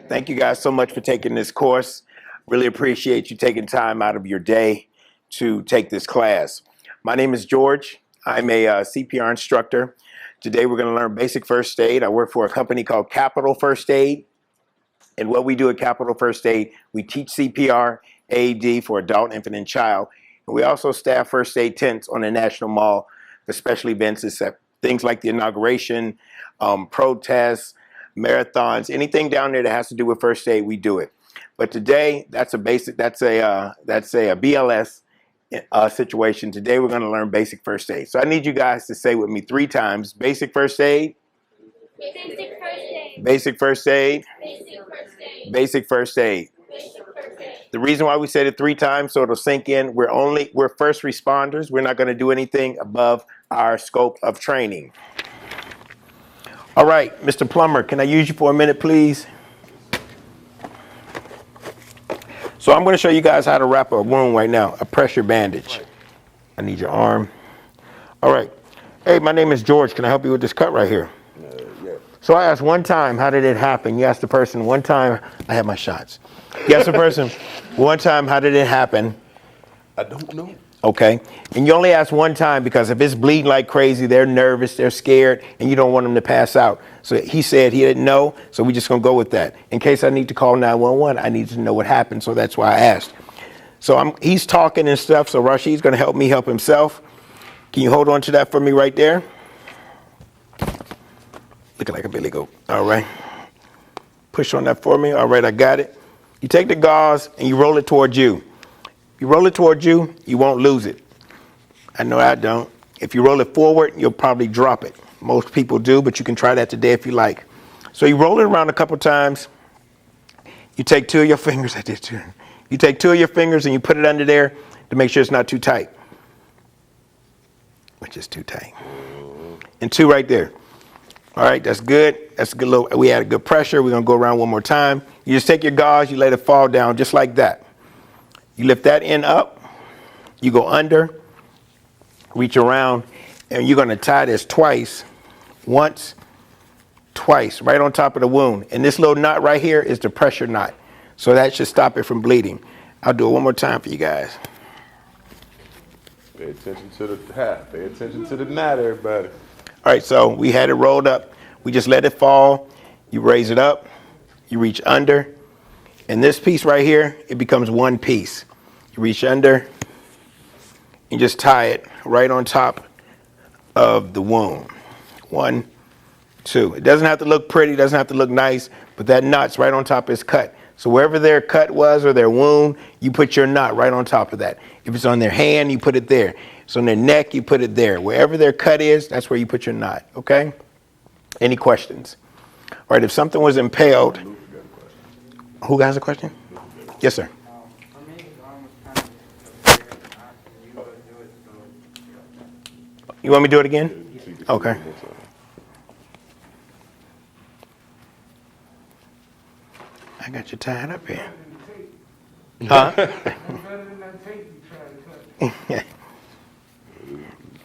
Thank you guys so much for taking this course. Really appreciate you taking time out of your day to take this class. My name is George. I'm a CPR instructor. Today we're going to learn basic first aid. I work for a company called Capital First Aid. And what we do at Capital First Aid, we teach CPR, AED for adult, infant, and child. And we also staff first aid tents on the National Mall for special events, things like the inauguration, protests, marathons, anything down there that has to do with first aid, we do it. But today, that's a BLS situation. Today, we're going to learn basic first aid. So I need you guys to say with me 3 times: basic first aid, basic first aid, basic first aid, basic first aid. The reason why we said it 3 times so it'll sink in, we're first responders. We're not going to do anything above our scope of training. All right, Mr. Plumber, can I use you for a minute, please? So I'm going to show you guys how to wrap a wound right now, a pressure bandage. I need your arm. All right. Hey, my name is George. Can I help you with this cut right here? Yeah. So I asked one time, how did it happen? You asked the person one time, I have my shots. You asked the person one time, how did it happen? I don't know. Okay. And you only ask one time because if it's bleeding like crazy, they're nervous, they're scared, and you don't want them to pass out. So he said he didn't know, so we're just going to go with that. In case I need to call 911, I need to know what happened, so that's why I asked. So he's talking and stuff, so Rashid's going to help me help himself. Can you hold on to that for me right there? Looking like a billy goat. All right. Push on that for me. All right, I got it. You take the gauze and you roll it towards you. You roll it towards you, you won't lose it. I know I don't. If you roll it forward, you'll probably drop it. Most people do, but you can try that today if you like. So you roll it around a couple times. You take 2 of your fingers. I did too. You take 2 of your fingers and you put it under there to make sure it's not too tight. Which is too tight. And 2 right there. All right, that's good. That's a good we had a good pressure. We're going to go around one more time. You just take your gauze, you let it fall down just like that. You lift that end up, you go under, reach around, and you're going to tie this twice, once, twice, right on top of the wound. And this little knot right here is the pressure knot. So that should stop it from bleeding. I'll do it one more time for you guys. Pay attention to the hat. Pay attention to the knot, everybody. All right, so we had it rolled up. We just let it fall. You raise it up. You reach under. And this piece right here, it becomes one piece. You reach under and just tie it right on top of the wound. 1, 2. It doesn't have to look pretty, doesn't have to look nice, but that knot's right on top of his cut. So wherever their cut was or their wound, you put your knot right on top of that. If it's on their hand, you put it there. If it's on their neck, you put it there. Wherever their cut is, that's where you put your knot, okay? Any questions? All right, if something was impaled. Who has a question? Yes, sir. You want me to do it again? Okay. I got you tied up here. Huh?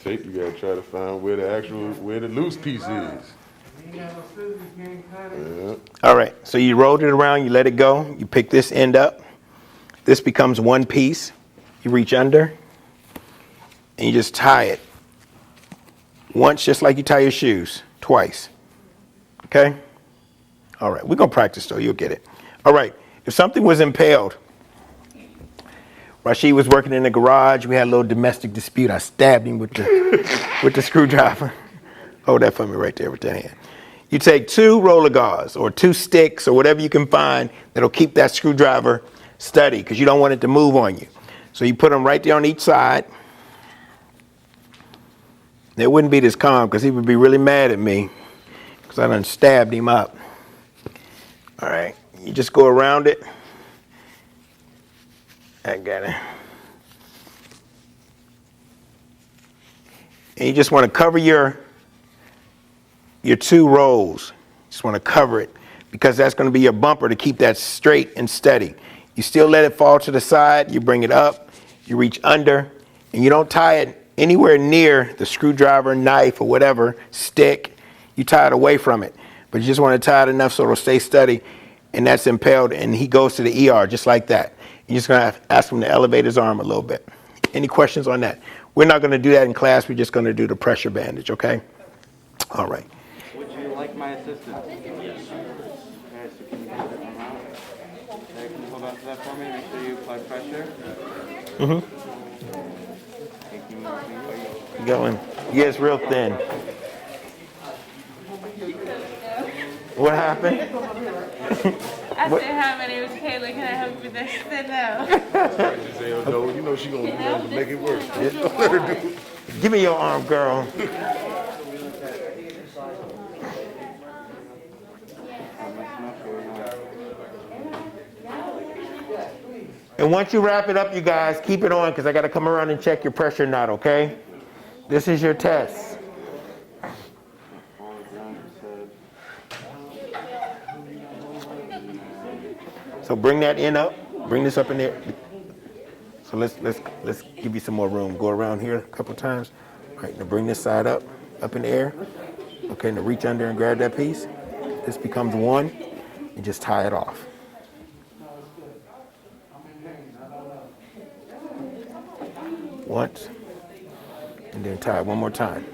Tape, you gotta try to find where the loose piece is. Yeah. All right, so you rolled it around, you let it go, you pick this end up. This becomes one piece. You reach under and you just tie it. Once, just like you tie your shoes, twice. Okay? All right, we're gonna practice though, you'll get it. All right, if something was impaled, Rashid was working in the garage, we had a little domestic dispute. I stabbed him with the screwdriver. Hold that for me right there with that hand. You take 2 roller gauze or 2 sticks or whatever you can find that'll keep that screwdriver steady because you don't want it to move on you. So you put them right there on each side. It wouldn't be this calm because he would be really mad at me because I done stabbed him up. All right, you just go around it. I got it. And you just want to cover your 2 rolls. Just want to cover it because that's going to be your bumper to keep that straight and steady. You still let it fall to the side. You bring it up. You reach under. And you don't tie it anywhere near the screwdriver, knife, or whatever, stick. You tie it away from it. But you just want to tie it enough so it'll stay steady. and that's impaled, and he goes to the ER just like that. You're just gonna ask him to elevate his arm a little bit. Any questions on that? We're not gonna do that in class. We're just gonna do the pressure bandage, okay? All right. Would you like my assistance? Yes. Okay, so can you hold it around? Okay, can you hold on to that for me? Make sure you apply pressure. Going. Yeah, it's real thin. What happened? I said, how many was Kayla? Can I help you with that? She said no. She say, oh, no, you know she gonna do that to make it work. Don't let her do it. Give me your arm, girl. And once you wrap it up, you guys, keep it on because I got to come around and check your pressure knot, okay? This is your test. So bring that in up. Bring this up in there. So let's give you some more room. Go around here a couple times. All right, now bring this side up in the air. Okay, now reach under and grab that piece. This becomes one, and just tie it off. Once, and then tie it one more time.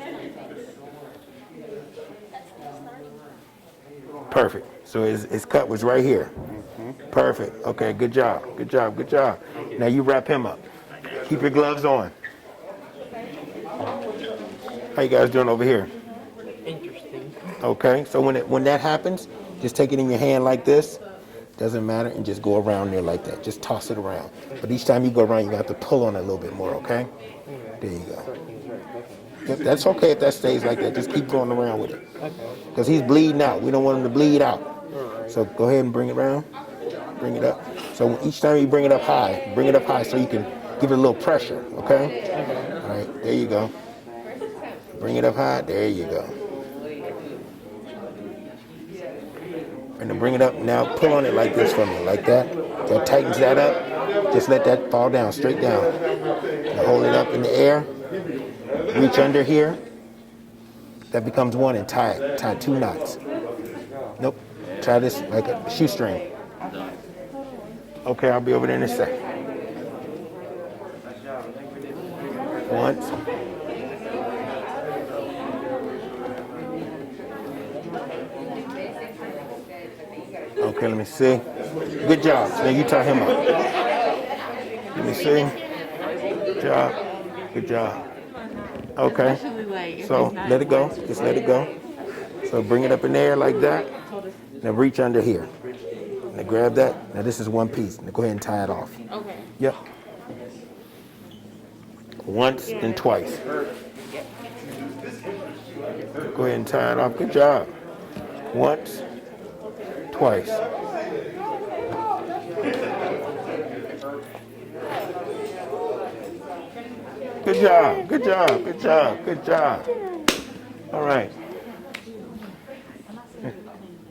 Perfect. So his cut was right here. Perfect. Okay, good job. Good job. Good job. Now you wrap him up. Keep your gloves on. How you guys doing over here? Interesting. Okay, so when that happens, just take it in your hand like this. Doesn't matter, and just go around there like that. Just toss it around. But each time you go around, you have to pull on it a little bit more, okay? There you go. Yep, that's okay if that stays like that. Just keep going around with it. Because he's bleeding out. We don't want him to bleed out. So go ahead and bring it around. Bring it up. So each time you bring it up high so you can give it a little pressure, okay? All right, there you go. Bring it up high. There you go. And then bring it up. Now pull on it like this for me, like that. That tightens that up. Just let that fall down, straight down. And hold it up in the air. Reach under here. That becomes one and tie it. Tie 2 knots. Nope. Try this like a shoestring. Okay, I'll be over there in a second. Once. Okay, let me see. Good job. Now you tie him up. Let me see. Good job. Good job. Okay. So let it go. Just let it go. So bring it up in the air like that. Now reach under here. Now grab that. Now this is one piece. Now go ahead and tie it off. Okay. Yep. Once and twice. Go ahead and tie it off. Good job. Once, twice. Good job. Good job. Good job. Good job. All right.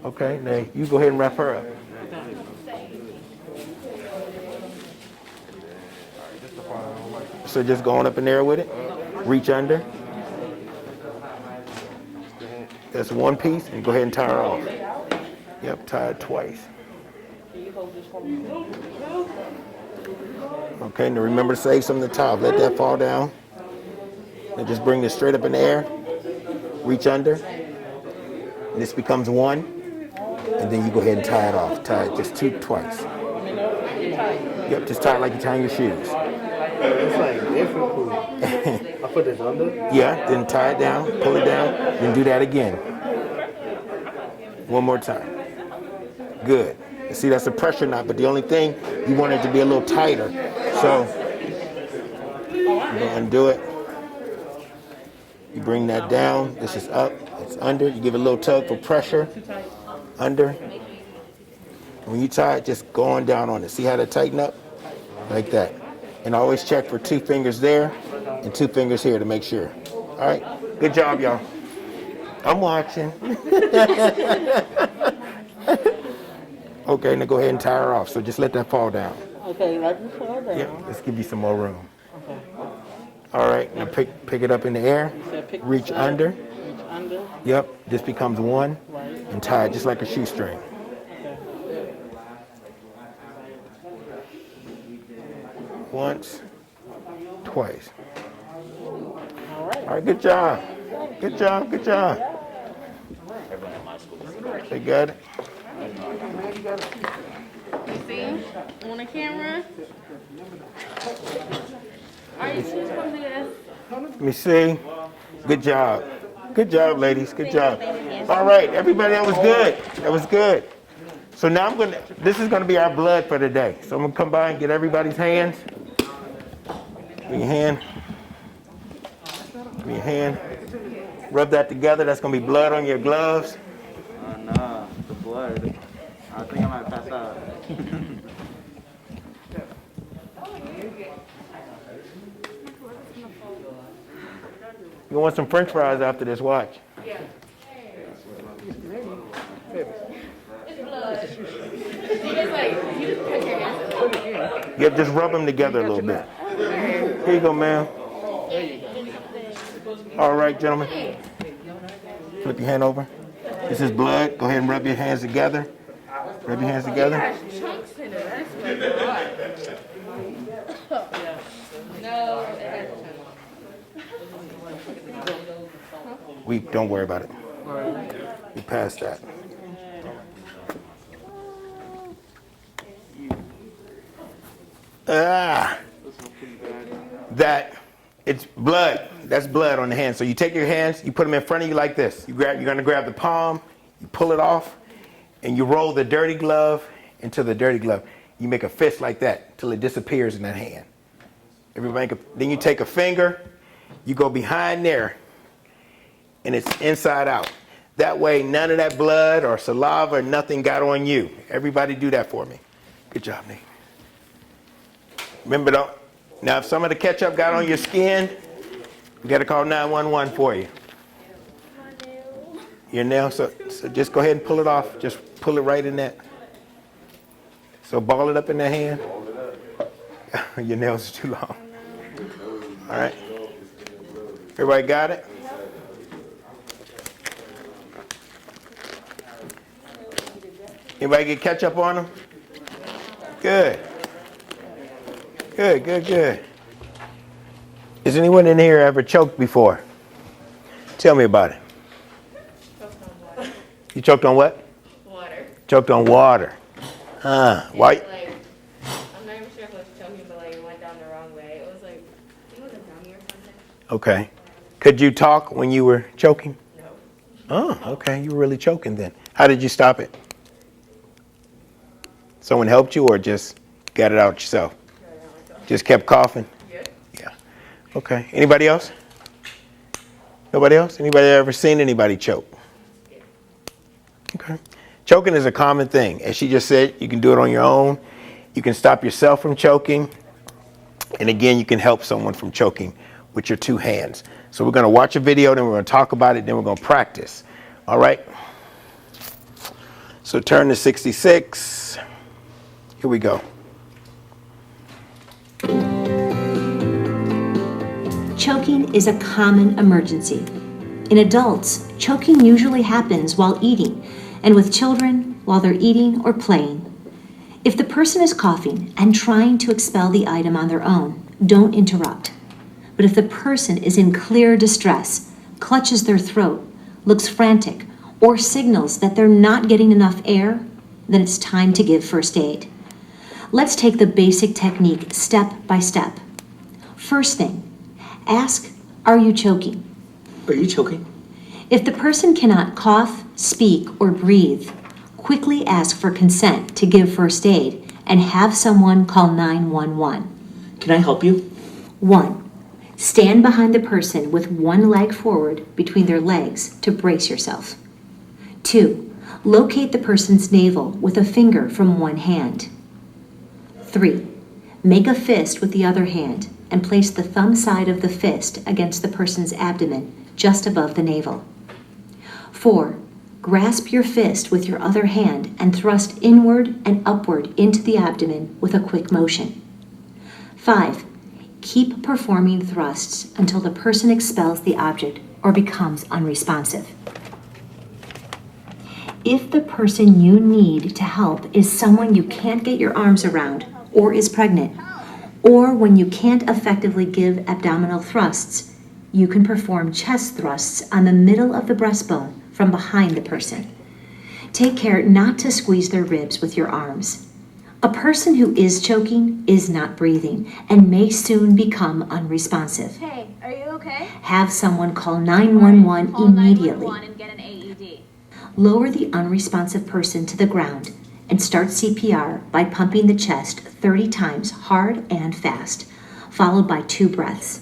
Okay, now you go ahead and wrap her up. So just going up in there with it. Reach under. That's one piece, and go ahead and tie her off. Yep, tie it twice. Okay, now remember to save some of the top. Let that fall down. Now just bring this straight up in the air. Reach under. And this becomes one. And then you go ahead and tie it off. Tie it just twice. Yep, just tie it like you're tying your shoes. It's like different food. I put this under? Yeah, then tie it down, pull it down, then do that again. One more time. Good. See, that's a pressure knot, but the only thing, you want it to be a little tighter. So, you go undo it. You bring that down. This is up. It's under. You give it a little tug for pressure. Under. When you tie it, just go on down on it. See how that tighten up? Like that. And always check for 2 fingers there and 2 fingers here to make sure. All right? Good job, y'all. I'm watching. Okay, now go ahead and tie her off. So just let that fall down. Okay, let it fall down. Yep, let's give you some more room. Okay. All right, now pick it up in the air. Reach under. Reach under. Yep, this becomes one. Right. And tie it just like a shoestring. Okay. once, twice. All right, good job. Good job, good job. They got it? You see? On the camera? Are you supposed to do this? Let me see. Good job. Good job, ladies. Good job. All right, everybody, that was good. That was good. So now this is gonna be our blood for the day. So I'm gonna come by and get everybody's hands. Give me your hand. Give me your hand. Rub that together. That's gonna be blood on your gloves. Nah, the blood. I think I might pass out. You want some French fries after this? Watch. Yeah, just rub them together a little bit. Here you go, ma'am. All right, gentlemen. Flip your hand over. This is blood. Go ahead and rub your hands together. Rub your hands together. Chunks in it. That's what No, it has chunks. Don't worry about it. We passed that. It's blood. That's blood on the hand. So you take your hands, you put them in front of you like this. You're gonna grab the palm, you pull it off, and you roll the dirty glove into the dirty glove. You make a fist like that till it disappears in that hand. Then you take a finger, you go behind there, and it's inside out. That way, none of that blood or saliva or nothing got on you. Everybody do that for me. Good job, Nate. Remember, now if some of the ketchup got on your skin, we got to call 911 for you. Your nail, so just go ahead and pull it off. Just pull it right in that. So ball it up in that hand. Your nails are too long. All right. Everybody got it? Anybody get ketchup on them? Good. Good, good, good. Has anyone in here ever choked before? Tell me about it. You choked on what? Water. Choked on water. Why? Like, I'm not even sure if it was choking, but like it went down the wrong way. It was like, I think it was a dummy or something. Okay. Could you talk when you were choking? No. Oh, okay. You were really choking then. How did you stop it? Someone helped you or just got it out yourself? Just kept coughing? Yeah. Yeah. Okay. Anybody else? Nobody else? Anybody ever seen anybody choke? Yeah. Okay. Choking is a common thing. As she just said, you can do it on your own. You can stop yourself from choking. And again, you can help someone from choking with your two hands. So we're going to watch a video, then we're going to talk about it, then we're going to practice. All right? So turn to 66. Here we go. Choking is a common emergency. In adults, choking usually happens while eating, and with children, while they're eating or playing. If the person is coughing and trying to expel the item on their own, don't interrupt. But if the person is in clear distress, clutches their throat, looks frantic, or signals that they're not getting enough air, then it's time to give first aid. Let's take the basic technique step by step. First thing, ask, are you choking? Are you choking? If the person cannot cough, speak, or breathe, quickly ask for consent to give first aid and have someone call 911. Can I help you? 1. Stand behind the person with one leg forward between their legs to brace yourself. 2. Locate the person's navel with a finger from one hand. 3. Make a fist with the other hand and place the thumb side of the fist against the person's abdomen just above the navel. 4. Grasp your fist with your other hand and thrust inward and upward into the abdomen with a quick motion. 5. Keep performing thrusts until the person expels the object or becomes unresponsive. If the person you need to help is someone you can't get your arms around or is pregnant, Or when you can't effectively give abdominal thrusts, you can perform chest thrusts on the middle of the breastbone from behind the person. Take care not to squeeze their ribs with your arms. A person who is choking is not breathing and may soon become unresponsive. Hey, are you okay? Have someone call 911 Call immediately. 911 and get an AED. Lower the unresponsive person to the ground and start CPR by pumping the chest 30 times hard and fast, followed by 2 breaths.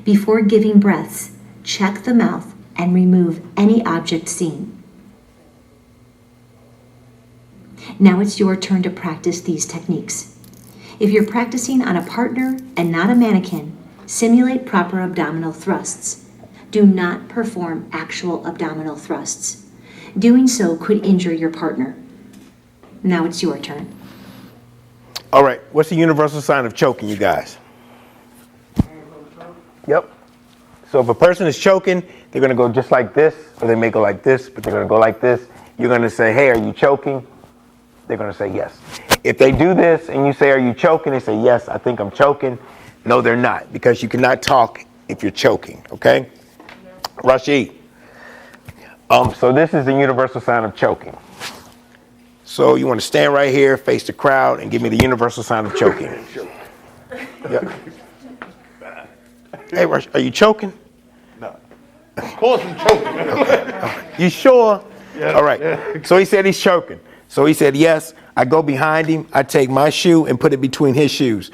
Before giving breaths, check the mouth and remove any object seen. Now it's your turn to practice these techniques. If you're practicing on a partner and not a mannequin, simulate proper abdominal thrusts. Do not perform actual abdominal thrusts. Doing so could injure your partner. Now it's your turn. All right, what's the universal sign of choking, you guys? Yep. So if a person is choking, they're going to go just like this, or they may go like this, but they're going to go like this. You're going to say, hey, are you choking? They're going to say yes. If they do this and you say, are you choking? They say, yes, I think I'm choking. No, they're not, because you cannot talk if you're choking, okay? Rashid. So this is the universal sign of choking. So you want to stand right here, face the crowd, and give me the universal sign of choking. Yep. Hey, Rush, are you choking? No. Of course I'm choking. You sure? Yeah. All right. Yeah. So he said he's choking. So he said, yes. I go behind him. I take my shoe and put it between his shoes.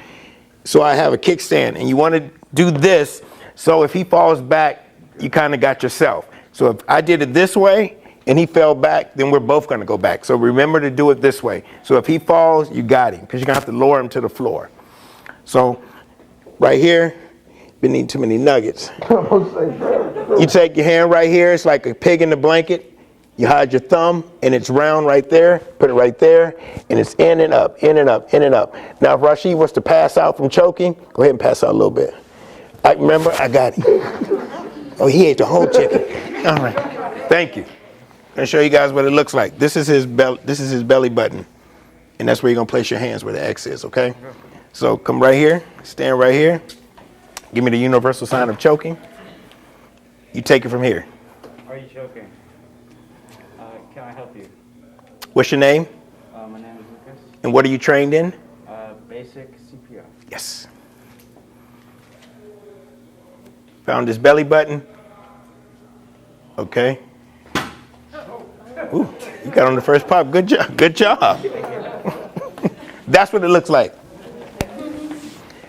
So I have a kickstand. And you want to do this. So if he falls back, you kind of got yourself. So if I did it this way and he fell back, then we're both going to go back. So remember to do it this way. So if he falls, you got him, because you're going to have to lower him to the floor. So right here, been eating too many nuggets. You take your hand right here. It's like a pig in the blanket. You hide your thumb, and it's round right there. Put it right there, and it's in and up, in and up, in and up. Now, if Rashid was to pass out from choking, go ahead and pass out a little bit. Remember, I got him. Oh, he ate the whole chicken. All right. Thank you. I'm going to show you guys what it looks like. This is his belly button, and that's where you're going to place your hands, where the X is, okay? So come right here. Stand right here. Give me the universal sign of choking. You take it from here. Are you choking? Can I help you? What's your name? My name is Lucas. And what are you trained in? Basic CPR. Yes. Found his belly button. Okay. Ooh, you got on the first pop. Good job. Good job. That's what it looks like.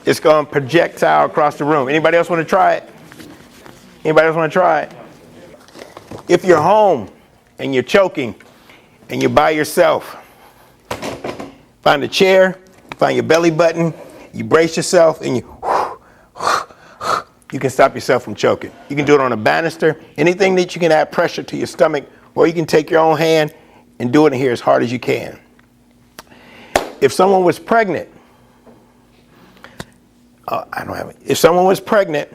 It's going to projectile across the room. Anybody else want to try it? Anybody else want to try it? If you're home and you're choking and you're by yourself, find a chair, find your belly button, you brace yourself, and you can stop yourself from choking. You can do it on a banister, anything that you can add pressure to your stomach, or you can take your own hand and do it in here as hard as you can. If someone was pregnant, If someone was pregnant,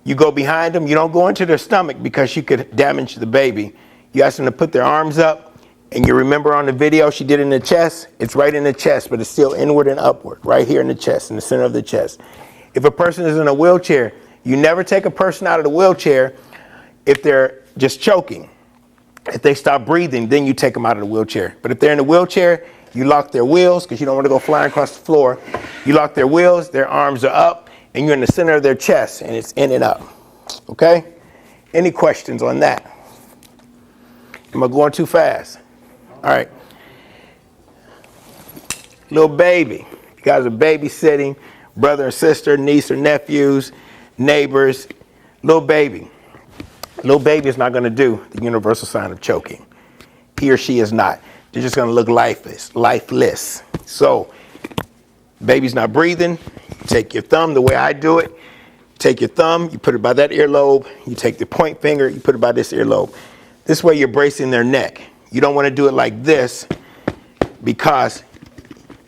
you go behind them. You don't go into their stomach because you could damage the baby. You ask them to put their arms up, and you remember on the video she did in the chest, it's right in the chest, but it's still inward and upward, right here in the chest, in the center of the chest. If a person is in a wheelchair, you never take a person out of the wheelchair if they're just choking. If they stop breathing, then you take them out of the wheelchair. But if they're in the wheelchair, you lock their wheels, because you don't want to go flying across the floor. You lock their wheels, their arms are up, and you're in the center of their chest, and it's in and up. Okay? Any questions on that? Am I going too fast? All right. Little baby. You guys are babysitting, brother and sister, niece or nephews, neighbors. Little baby. Little baby is not going to do the universal sign of choking. He or she is not. They're just going to look lifeless. So, baby's not breathing. Take your thumb the way I do it. Take your thumb, you put it by that earlobe. You take the point finger, you put it by this earlobe. This way you're bracing their neck. You don't want to do it like this because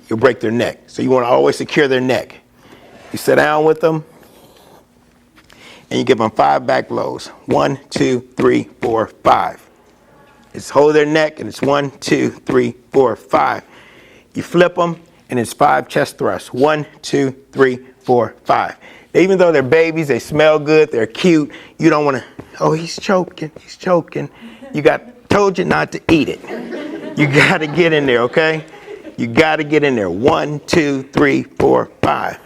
you'll break their neck. So you want to always secure their neck. You sit down with them and you give them 5 back blows. 1, 2, 3, 4, 5. It's hold their neck, and it's 1, 2, 3, 4, 5. You flip them, and it's 5 chest thrusts. 1, 2, 3, 4, 5. Even though they're babies, they smell good, they're cute. You don't want to, oh, he's choking, he's choking. Told you not to eat it. You got to get in there, okay? You got to get in there. 1, 2, 3, 4, 5.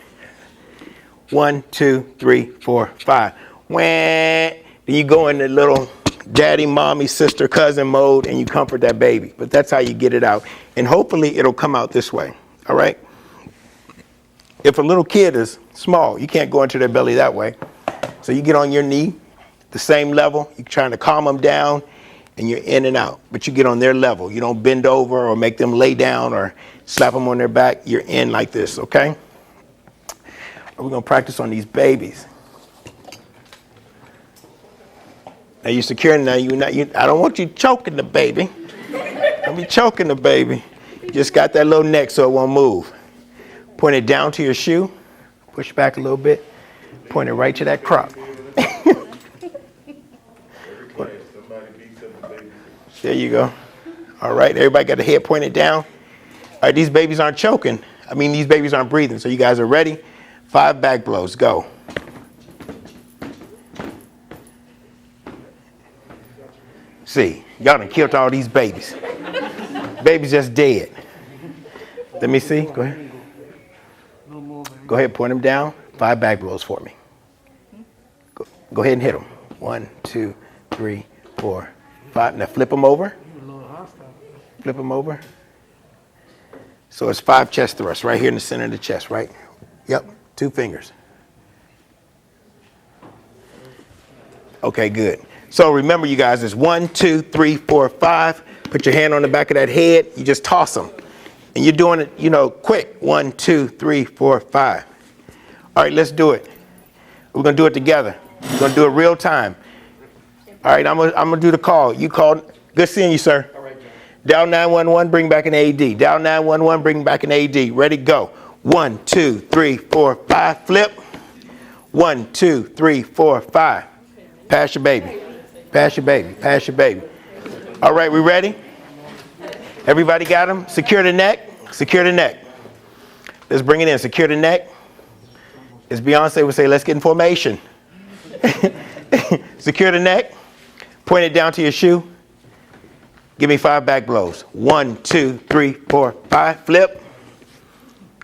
1, 2, 3, 4, 5. Then you go in the little daddy, mommy, sister, cousin mode, and you comfort that baby. But that's how you get it out. And hopefully it'll come out this way, all right? If a little kid is small, you can't go into their belly that way. So you get on your knee, the same level. You're trying to calm them down, and you're in and out. But you get on their level. You don't bend over or make them lay down or slap them on their back. You're in like this, okay? We're going to practice on these babies. Now you're secure. Now I don't want you choking the baby. Don't be choking the baby. You just got that little neck so it won't move. Point it down to your shoe. Push back a little bit. Point it right to that crop. There you go. All right, everybody got the head pointed down. All right, these babies aren't choking. These babies aren't breathing. So you guys are ready? 5 back blows, go. See, y'all done killed all these babies. Baby's just dead. Let me see, go ahead. Go ahead, point them down. 5 back blows for me. Go ahead and hit them. 1, 2, 3, 4, 5. Now flip them over. Flip them over. So it's 5 chest thrusts right here in the center of the chest, right? Yep, 2 fingers. Okay, good. So remember, you guys, it's 1, 2, 3, 4, 5. Put your hand on the back of that head. You just toss them. And you're doing it, quick. 1, 2, 3, 4, 5. All right, let's do it. We're going to do it together. We're going to do it real time. All right, I'm going to do the call. You called. Good seeing you, sir. All right, John. Dial 911, bring back an AD. Dial 911, bring back an AD. Ready, go. 1, 2, 3, 4, 5. Flip. 1, 2, 3, 4, 5. Pass your baby. Pass your baby. Pass your baby. All right, we ready? Everybody got them? Secure the neck. Secure the neck. Let's bring it in. Secure the neck. As Beyonce would say, let's get in formation. Secure the neck. Point it down to your shoe. Give me 5 back blows. 1, 2, 3, 4, 5. Flip.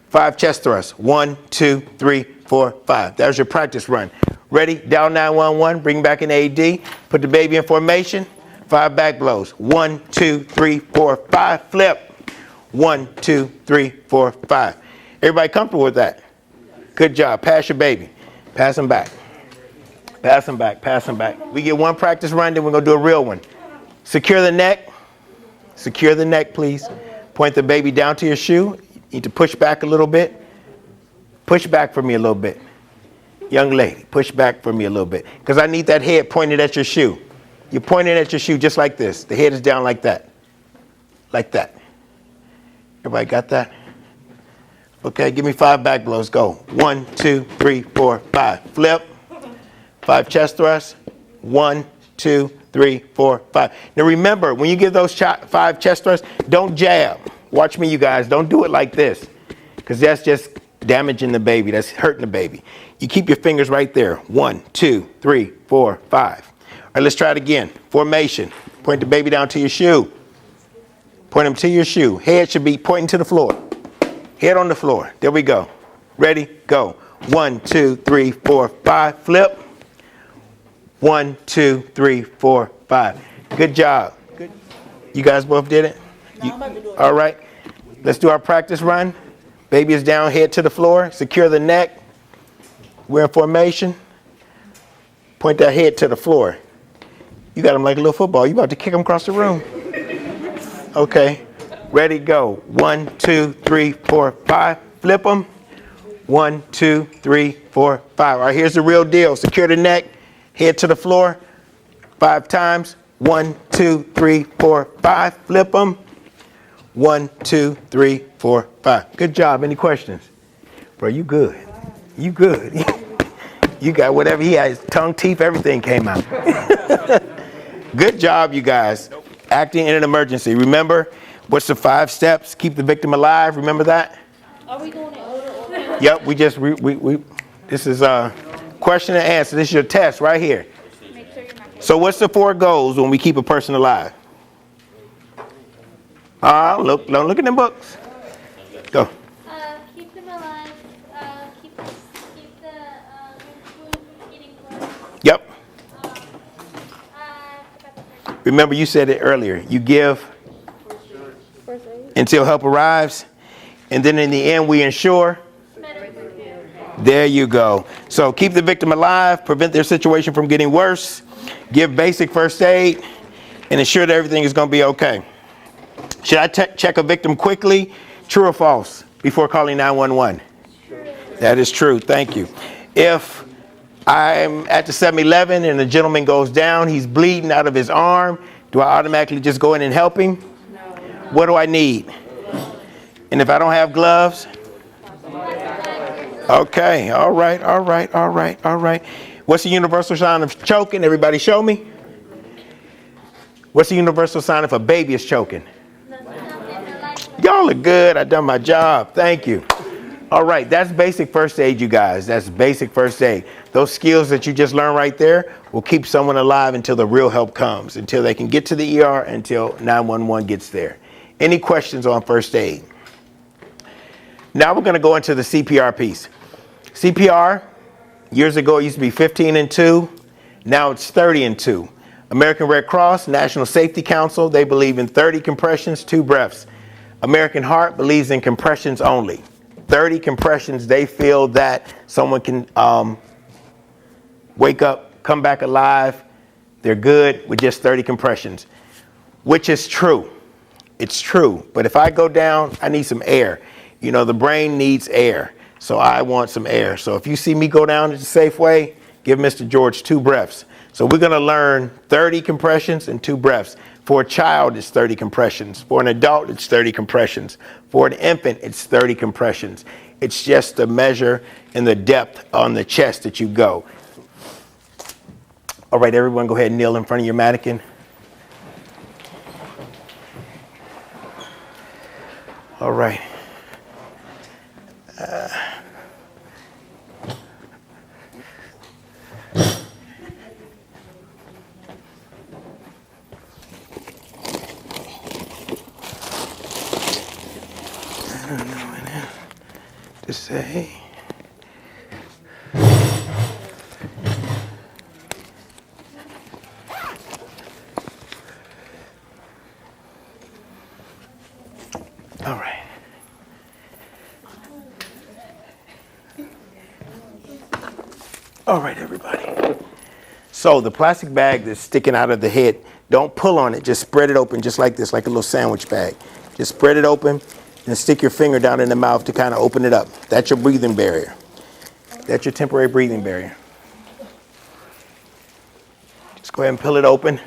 5 chest thrusts. 1, 2, 3, 4, 5. That was your practice run. Ready? Dial 911. Bring back an AD. Put the baby in formation. 5 back blows. 1, 2, 3, 4, 5. Flip. 1, 2, 3, 4, 5. Everybody comfortable with that? Good job. Pass your baby. Pass them back. Pass them back. Pass them back. We get 1 practice run, then we're going to do a real one. Secure the neck. Secure the neck, please. Point the baby down to your shoe. You need to push back a little bit. Push back for me a little bit. Young lady, push back for me a little bit. Because I need that head pointed at your shoe. You're pointing at your shoe just like this. The head is down like that. Like that. Everybody got that? Okay, give me 5 back blows. Go. 1, 2, 3, 4, 5. Flip. 5 chest thrusts. 1, 2, 3, 4, 5. Now remember, when you give those 5 chest thrusts, don't jab. Watch me, you guys. Don't do it like this. Because that's just damaging the baby. That's hurting the baby. You keep your fingers right there. 1, 2, 3, 4, 5. All right, let's try it again. Formation. Point the baby down to your shoe. Point him to your shoe. Head should be pointing to the floor. Head on the floor. There we go. Ready? Go. 1, 2, 3, 4, 5. Flip. 1, 2, 3, 4, 5. Good job. Good. You guys both did it? All right. Let's do our practice run. Baby is down, head to the floor. Secure the neck. We're in formation. Point that head to the floor. You got him like a little football. You about to kick him across the room. Okay. Ready, go. 1, 2, 3, 4, 5. Flip them. 1, 2, 3, 4, 5. All right, here's the real deal. Secure the neck. Head to the floor. 5 times. 1, 2, 3, 4, 5. Flip them. 1, 2, 3, 4, 5. Good job. Any questions? Bro, you good. You good. You got whatever he has. Tongue, teeth, everything came out. Good job, you guys. Acting in an emergency. Remember, what's the 5 steps? Keep the victim alive. Remember that? Are we going in order or? Yep, this is question and answer. This is your test right here. Make sure you're not getting. So what's the 4 goals when we keep a person alive? Don't look in the books. Go. Keep them alive. Keep the food from getting worse. Yep. I forgot the first. Remember you said it earlier. You give until help arrives. And then in the end we ensure. There you go. So keep the victim alive, prevent their situation from getting worse, give basic first aid, and ensure that everything is going to be okay. Should I check a victim quickly, true or false, before calling 911? That is true. Thank you. If I'm at the 7-Eleven and the gentleman goes down, he's bleeding out of his arm, do I automatically just go in and help him? No. What do I need? And if I don't have gloves? Okay. All right. What's the universal sign of choking? Everybody show me. What's the universal sign if a baby is choking? Y'all are good. I done my job. Thank you. All right. That's basic first aid, you guys. That's basic first aid. Those skills that you just learned right there will keep someone alive until the real help comes, until they can get to the ER, until 911 gets there. Any questions on first aid? Now we're going to go into the CPR piece. CPR, years ago it used to be 15 and 2. Now it's 30 and 2. American Red Cross, National Safety Council, they believe in 30 compressions, 2 breaths. American Heart believes in compressions only. 30 compressions, they feel that someone can wake up, come back alive. They're good with just 30 compressions, which is true. It's true. But if I go down, I need some air. You know, the brain needs air. So I want some air. So if you see me go down to the Safeway, give Mr. George 2 breaths. So we're going to learn 30 compressions and 2 breaths. For a child, it's 30 compressions. For an adult, it's 30 compressions. For an infant, it's 30 compressions. It's just the measure and the depth on the chest that you go. All right, everyone, go ahead and kneel in front of your mannequin. All right. I don't know what to say. All right. All right, everybody. So the plastic bag that's sticking out of the head, don't pull on it. Just spread it open just like this, like a little sandwich bag. Just spread it open and stick your finger down in the mouth to kind of open it up. That's your breathing barrier. That's your temporary breathing barrier. Just go ahead and peel it open.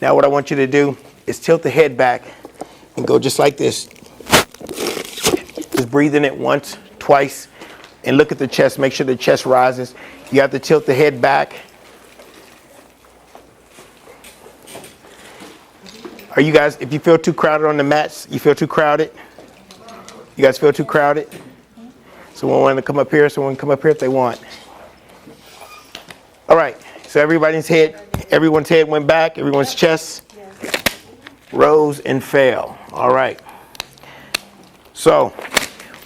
Now what I want you to do is tilt the head back and go just like this. Just breathe in it once, twice, and look at the chest. Make sure the chest rises. You have to tilt the head back. Are you guys, if you feel too crowded on the mats, you feel too crowded? You guys feel too crowded? Someone want to come up here? Someone come up here if they want. All right, so everyone's head went back, everyone's chest rose and fell. All right. So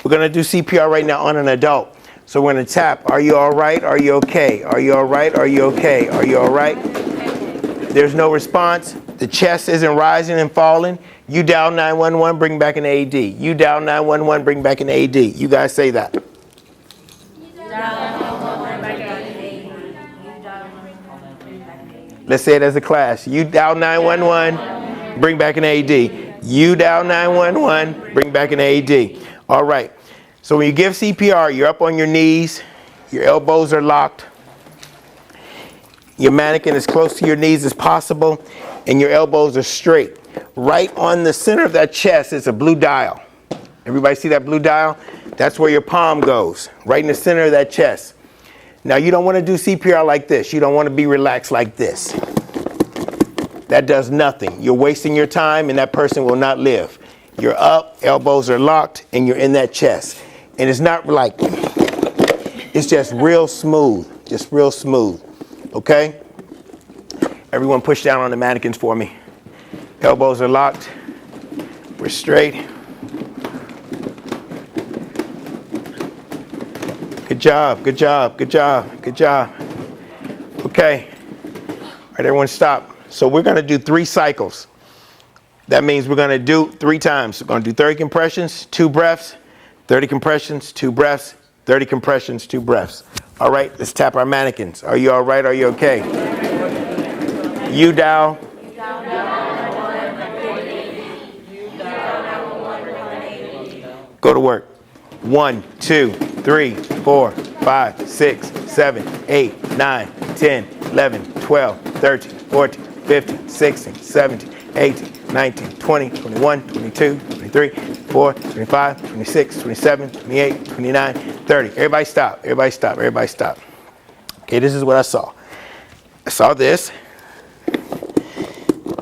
we're going to do CPR right now on an adult. So we're going to tap, are you all right? Are you okay? Are you all right? Are you okay? Are you all right? There's no response. The chest isn't rising and falling. You dial 911, bring back an AED. You dial 911, bring back an AED. You guys say that. Let's say it as a class. You dial 911, bring back an AED. You dial 911, bring back an AED. All right. So when you give CPR, you're up on your knees. Your elbows are locked. Your mannequin is close to your knees as possible, and your elbows are straight. Right on the center of that chest is a blue dial. Everybody see that blue dial? That's where your palm goes, right in the center of that chest. Now you don't want to do CPR like this. You don't want to be relaxed like this. That does nothing. You're wasting your time, and that person will not live. You're up, elbows are locked, and you're in that chest. And it's not like, it's just real smooth, okay? Everyone push down on the mannequins for me. Elbows are locked, we're straight. Good job, good job, good job, good job. Okay, all right, everyone stop. So we're gonna do 3 cycles. That means we're gonna do 3 times. We're gonna do 30 compressions, 2 breaths, 30 compressions, 2 breaths, 30 compressions, 2 breaths. All right, let's tap our mannequins. Are you all right, are you okay? You dial. Go to work. 1, 2, 3, 4, 5, 6, 7, 8, 9, 10, 11, 12, 13, 14, 15, 16, 17, 18, 19, 20, 21, 22, 23, 24, 25, 26, 27, 28, 29, 30. Everybody stop, everybody stop, everybody stop. Okay, this is what I saw. I saw this.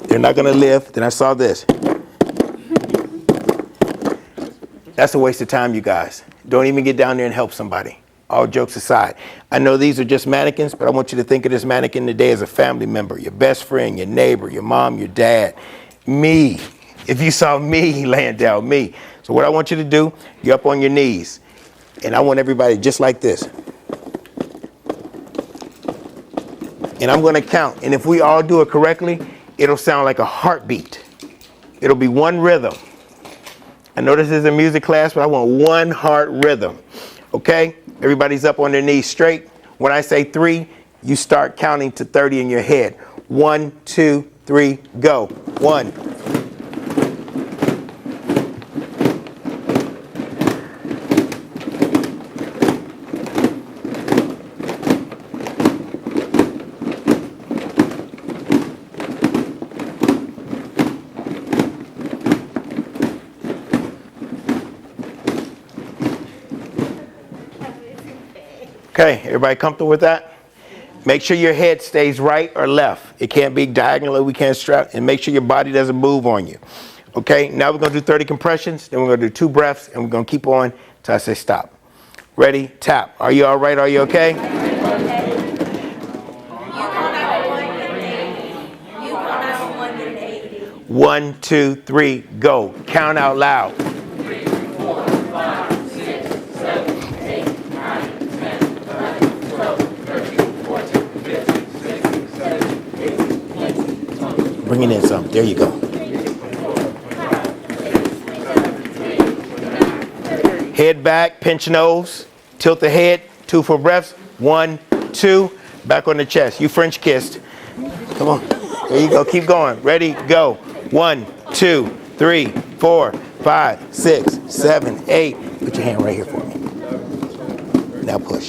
They're not gonna live. Then I saw this. That's a waste of time, you guys. Don't even get down there and help somebody. All jokes aside. I know these are just mannequins, but I want you to think of this mannequin today as a family member, your best friend, your neighbor, your mom, your dad, me. If you saw me laying down, me. So what I want you to do, you're up on your knees. And I want everybody just like this. And I'm gonna count. And if we all do it correctly, it'll sound like a heartbeat. It'll be one rhythm. I know this is a music class, but I want one heart rhythm. Okay? Everybody's up on their knees straight. When I say 3, you start counting to 30 in your head. 1, 2, 3, go. 1. Okay, everybody comfortable with that? Make sure your head stays right or left. It can't be diagonally, we can't strap, and make sure your body doesn't move on you. Okay, now we're gonna do 30 compressions, then we're gonna do 2 breaths, and we're gonna keep on till I say stop. Ready, tap. Are you all right, are you okay? 1, 2, 3, go. Count out loud. Bring it in some. There you go. Head back, pinch nose, tilt the head, 2 full breaths. 1, 2, back on the chest. You French kissed. Come on. There you go. Keep going. Ready, go. 1, 2, 3, 4, 5, 6, 7, 8. Put your hand right here for me. Now push.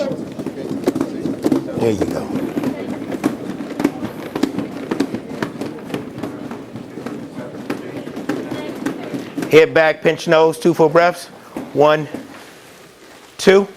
There you go. Head back, pinch nose, 2 full breaths. 1, 2.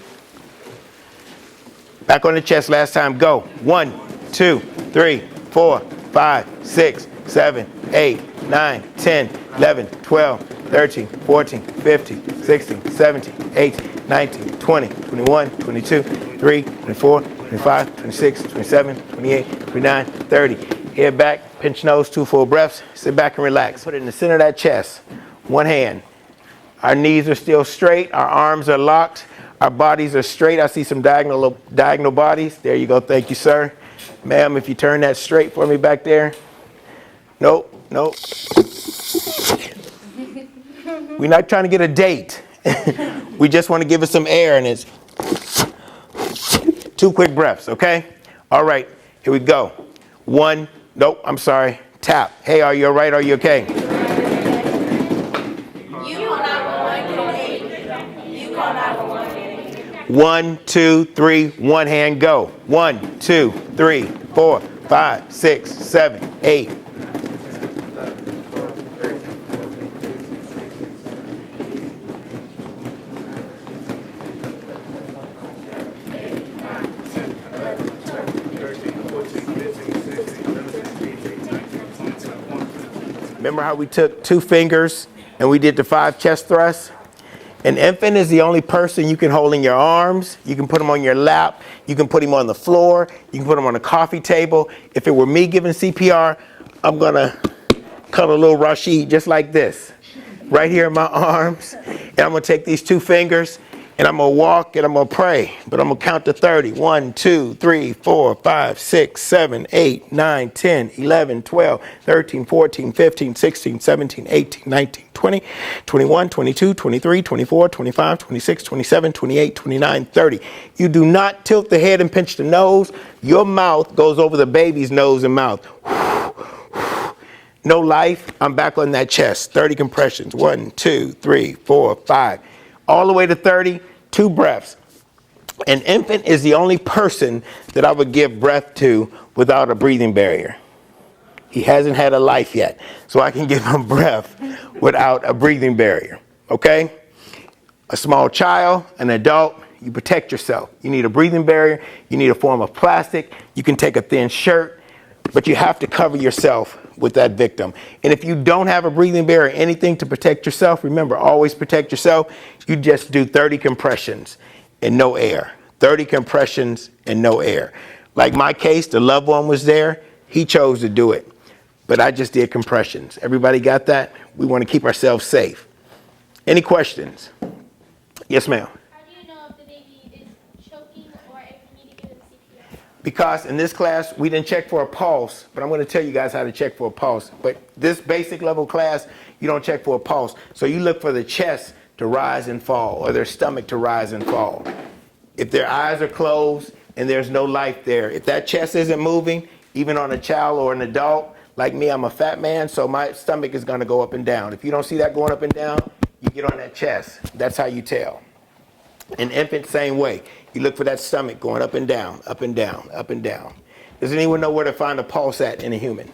Back on the chest last time, go. 1, 2, 3, 4, 5, 6, 7, 8, 9, 10, 11, 12, 13, 14, 15, 16, 17, 18, 19, 20, 21, 22, 23, 24, 25, 26, 27, 28, 29, 30. Head back, pinch nose, 2 full breaths. Sit back and relax. Put it in the center of that chest. One hand. Our knees are still straight. Our arms are locked. Our bodies are straight. I see some diagonal bodies. There you go. Thank you, sir. Ma'am, if you turn that straight for me back there. Nope, nope. We're not trying to get a date. We just want to give it some air, and it's 2 quick breaths, okay? All right, here we go. 1, nope, I'm sorry. Tap. Hey, are you all right? Are you okay? 1, 2, 3, one hand, go. 1, 2, 3, 4, 5, 6, 7, 8. Remember how we took 2 fingers and we did the 5 chest thrusts. An infant is the only person you can hold in your arms. You can put them on your lap. You can put him on the floor. You can put him on a coffee table. If it were me giving CPR, I'm going to cut a little Rashid just like this, right here in my arms. And I'm going to take these 2 fingers, and I'm going to walk, and I'm going to pray. But I'm going to count to 30. 1, 2, 3, 4, 5, 6, 7, 8, 9, 10, 11, 12, 13, 14, 15, 16, 17, 18, 19, 20, 21, 22, 23, 24, 25, 26, 27, 28, 29, 30. You do not tilt the head and pinch the nose. Your mouth goes over the baby's nose and mouth. No life. I'm back on that chest. 30 compressions. 1, 2, 3, 4, 5. All the way to 30, 2 breaths. An infant is the only person that I would give breath to without a breathing barrier. He hasn't had a life yet, so I can give him breath without a breathing barrier, okay? A small child, an adult, you protect yourself. You need a breathing barrier. You need a form of plastic. You can take a thin shirt, but you have to cover yourself with that victim. And if you don't have a breathing barrier or anything to protect yourself, remember, always protect yourself. You just do 30 compressions and no air. 30 compressions and no air. Like my case, the loved one was there. He chose to do it. But I just did compressions. Everybody got that? We want to keep ourselves safe. Any questions? Yes, ma'am. How do you know if the baby is choking or if you need to give him CPR? Because in this class, we didn't check for a pulse, but I'm going to tell you guys how to check for a pulse. But this basic level class, you don't check for a pulse. So you look for the chest to rise and fall, or their stomach to rise and fall. If their eyes are closed and there's no life there, if that chest isn't moving, even on a child or an adult, like me, I'm a fat man, so my stomach is going to go up and down. If you don't see that going up and down, you get on that chest. That's how you tell. An infant, same way. You look for that stomach going up and down, up and down, up and down. Does anyone know where to find a pulse at in a human?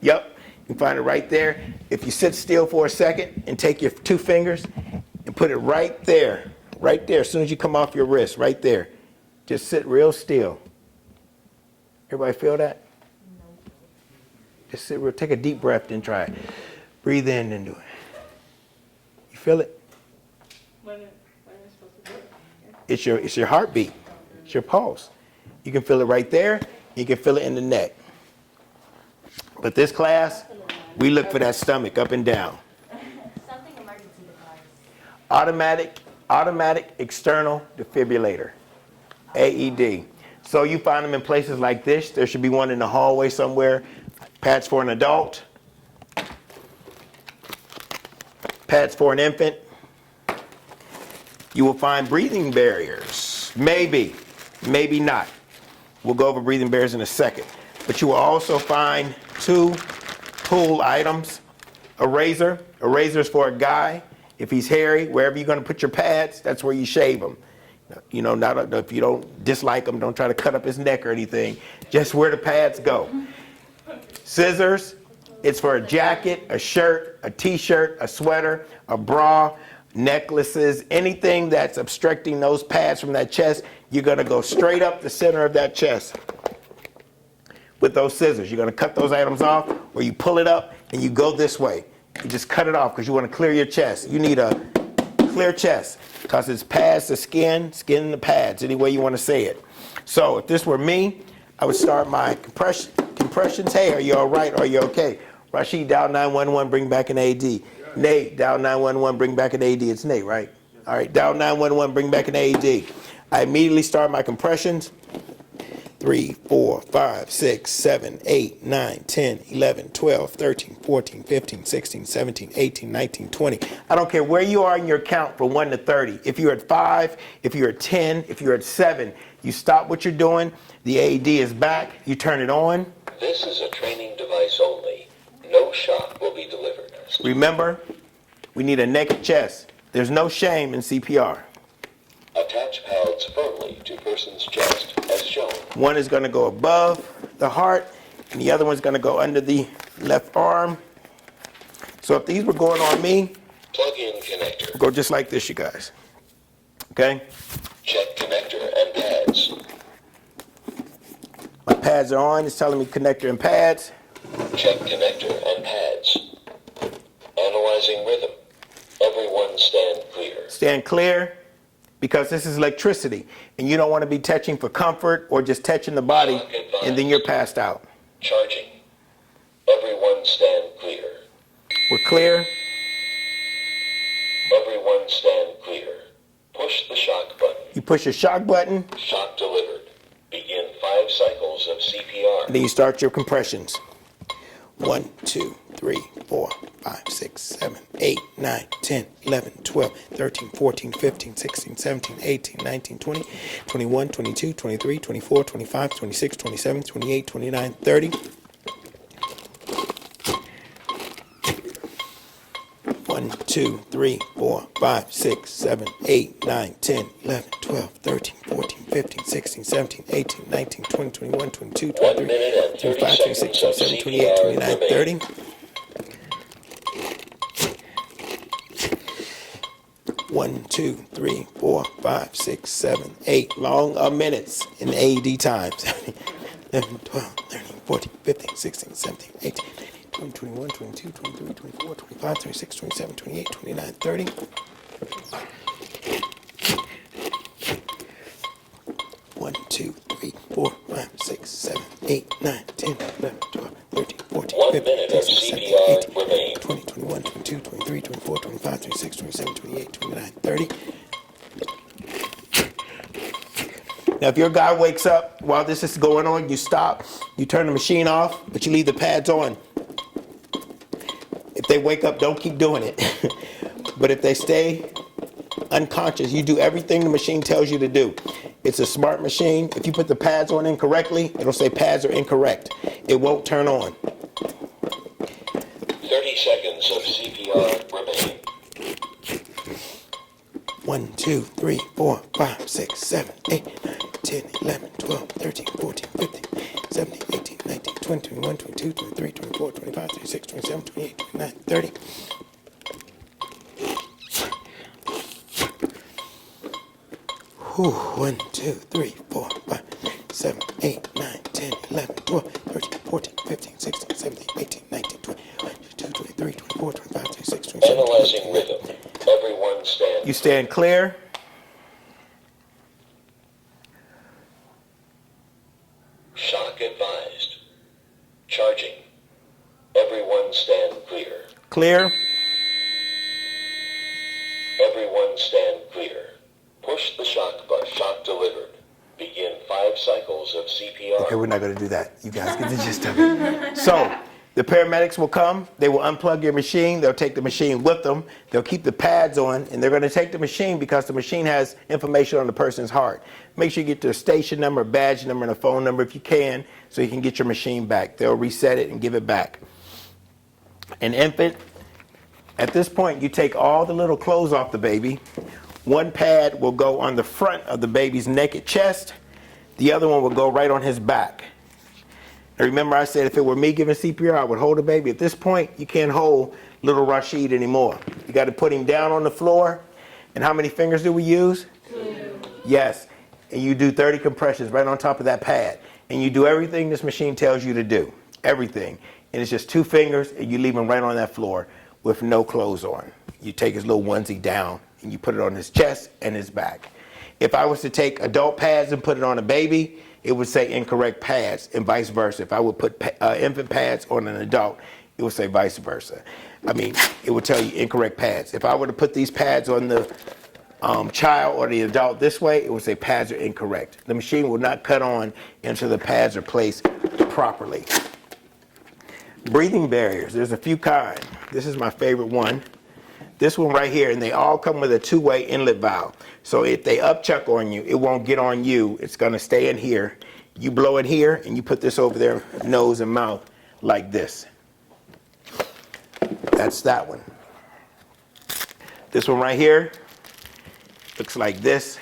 Yep, you can find it right there. If you sit still for a second and take your 2 fingers and put it right there, as soon as you come off your wrist, right there. Just sit real still. Everybody feel that? Just sit real, take a deep breath, then try it. Breathe in and do it. You feel it? It's your heartbeat. It's your pulse. You can feel it right there. You can feel it in the neck. But this class, we look for that stomach up and down. Something emergency device. Automatic external defibrillator, AED. So you find them in places like this. There should be one in the hallway somewhere. Pads for an adult. Pads for an infant. You will find breathing barriers. Maybe, maybe not. We'll go over breathing barriers in a second. But you will also find 2 tool items. A razor. A razor is for a guy. If he's hairy, wherever you're going to put your pads, that's where you shave him. You know, not if you don't dislike him, don't try to cut up his neck or anything. Just where the pads go. Scissors. It's for a jacket, a shirt, a t-shirt, a sweater, a bra, necklaces, anything that's obstructing those pads from that chest. You're going to go straight up the center of that chest with those scissors. You're going to cut those items off, or you pull it up and you go this way. You just cut it off because you want to clear your chest. You need a clear chest because it's pads to skin, skin and the pads, any way you want to say it. So if this were me, I would start my compressions. Hey, are you all right? Are you okay? Rashid, dial 911, bring back an AD. Nate, dial 911, bring back an AD. It's Nate, right? All right, dial 911, bring back an AD. I immediately start my compressions. 3, 4, 5, 6, 7, 8, 9, 10, 11, 12, 13, 14, 15, 16, 17, 18, 19, 20. I don't care where you are in your count from 1 to 30. If you're at 5, if you're at 10, if you're at 7, you stop what you're doing. The AED is back. You turn it on. This is a training device only. No shock will be delivered. Remember, we need a naked chest. There's no shame in CPR. Attach pads firmly to person's chest as shown. One is going to go above the heart, and the other one's going to go under the left arm. So if these were going on me, Plug-in connector. go just like this, you guys. Okay? Check connector and pads. My pads are on. It's telling me connector and pads. Check connector and pads. Analyzing rhythm. Everyone stand clear. Stand clear, because this is electricity, and you don't want to be touching for comfort or just touching the body, and then you're passed out. Charging. Everyone stand clear. We're clear. Everyone stand clear. Push the shock button. You push your shock button, Shock delivered. Begin 5 cycles of CPR. and then you start your compressions. 1, 2, 3, 4, 5, 6, 7, 8, 9, 10, 11, 12, 13, 14, 15, 16, 17, 18, 19, 20, 21, 22, 23, 24, 25, 26, 27, 28, 29, 30. 1, 2, 3, 4, 5, 6, 7, 8, 9, 10, 11, 12, 13, 14, 15, 16, 17, 18, 19, 20, 21, 22, 1 23, minute and 30 25, 26, seconds of 27, 28, CPR 29, 30. remaining. 1, 2, 3, 4, 5, 6, 7, 8 long minutes in AED times. 11, 12, 13, 14, 15, 16, 17, 18, 19, 20, 21, 22, 23, 24, 25, 26, 27, 28, 29, 30. 1, 2, 3, 4, 5, 6, 7, 8, 9, 10, 11, 12, 13, 14, 1 15, minute of 16, 17, CPR 18, remaining. 20, 21, 22, 23, 24, 25, 26, 27, 28, 29, 30. Now, if your guy wakes up while this is going on, you stop, you turn the machine off, but you leave the pads on. If they wake up, don't keep doing it. But if they stay unconscious, you do everything the machine tells you to do. It's a smart machine. If you put the pads on incorrectly, it'll say pads are incorrect. It won't turn on. 30 seconds of CPR remaining. 1, 2, 3, 4, 5, 6, 7, 8, 9, 10, 11, 12, 13, 14, 15, 17, 18, 19, 20, 21, 22, 23, 24, 25, 26, 27, 28, 29, 30. Whew. 1, 2, 3, 4, 5, 7, 8, 9, 10, 11, 12, 13, 14, 15, 16, 17, 18, 19, 20, 22, 23, 24, 25, 26, 27, Analyzing 28, rhythm. Everyone stand. You stand clear. Shock advised. Charging. Everyone stand clear. Clear. Everyone stand clear. Push the shock button. Shock delivered. Begin 5 cycles of CPR. Okay, we're not going to do that. You guys get the gist of it. So, the paramedics will come. They will unplug your machine. They'll take the machine with them. They'll keep the pads on, and they're going to take the machine because the machine has information on the person's heart. Make sure you get their station number, badge number, and a phone number if you can, so you can get your machine back. They'll reset it and give it back. An infant, at this point, you take all the little clothes off the baby. One pad will go on the front of the baby's naked chest. The other one will go right on his back. Now remember I said if it were me giving CPR, I would hold the baby. At this point, you can't hold little Rashid anymore. You got to put him down on the floor. And how many fingers do we use? 2. Yes. And you do 30 compressions right on top of that pad. And you do everything this machine tells you to do. Everything. And it's just 2 fingers, and you leave him right on that floor with no clothes on. You take his little onesie down, and you put it on his chest and his back. If I was to take adult pads and put it on a baby, it would say incorrect pads, and vice versa. If I would put infant pads on an adult, it would say vice versa. I mean, it would tell you incorrect pads. If I were to put these pads on the child or the adult this way, it would say pads are incorrect. The machine will not cut on until the pads are placed properly. Breathing barriers, there's a few kinds. This is my favorite one. This one right here, and they all come with a 2-way inlet valve. So if they upchuck on you, it won't get on you. It's gonna stay in here. You blow it here, and you put this over their nose and mouth like this. That's that one. This one right here looks like this.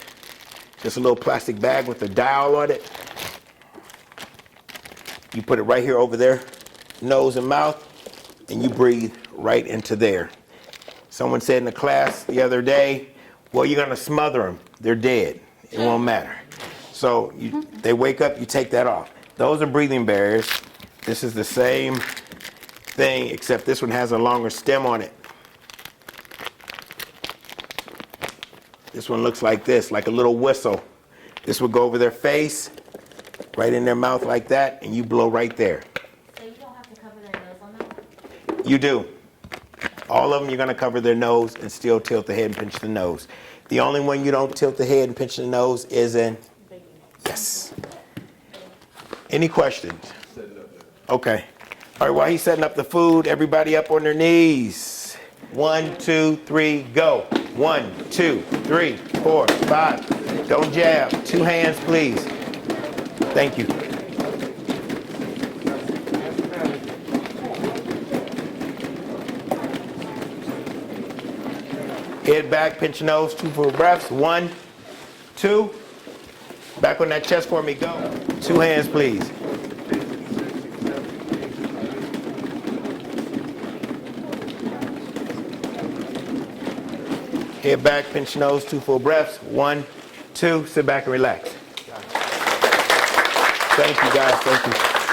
Just a little plastic bag with a dial on it. You put it right here over their nose and mouth, and you breathe right into there. Someone said in the class the other day, well, you're gonna smother them. They're dead. It won't matter. So they wake up, you take that off. Those are breathing barriers. This is the same thing, except this one has a longer stem on it. This one looks like this, like a little whistle. This would go over their face, right in their mouth like that, and you blow right there. So you don't have to cover their nose on that? You do. All of them, you're going to cover their nose and still tilt the head and pinch the nose. The only one you don't tilt the head and pinch the nose is in. Yes. Any questions? Okay. All right, while he's setting up the food, everybody up on their knees. 1, 2, 3, go. 1, 2, 3, 4, 5. Don't jab. 2 hands, please. Thank you. Head back, pinch your nose, 2 full breaths. 1, 2. Back on that chest for me, go. 2 hands, please. Head back, pinch your nose, 2 full breaths. 1, 2, sit back and relax. Thank you, guys, thank you.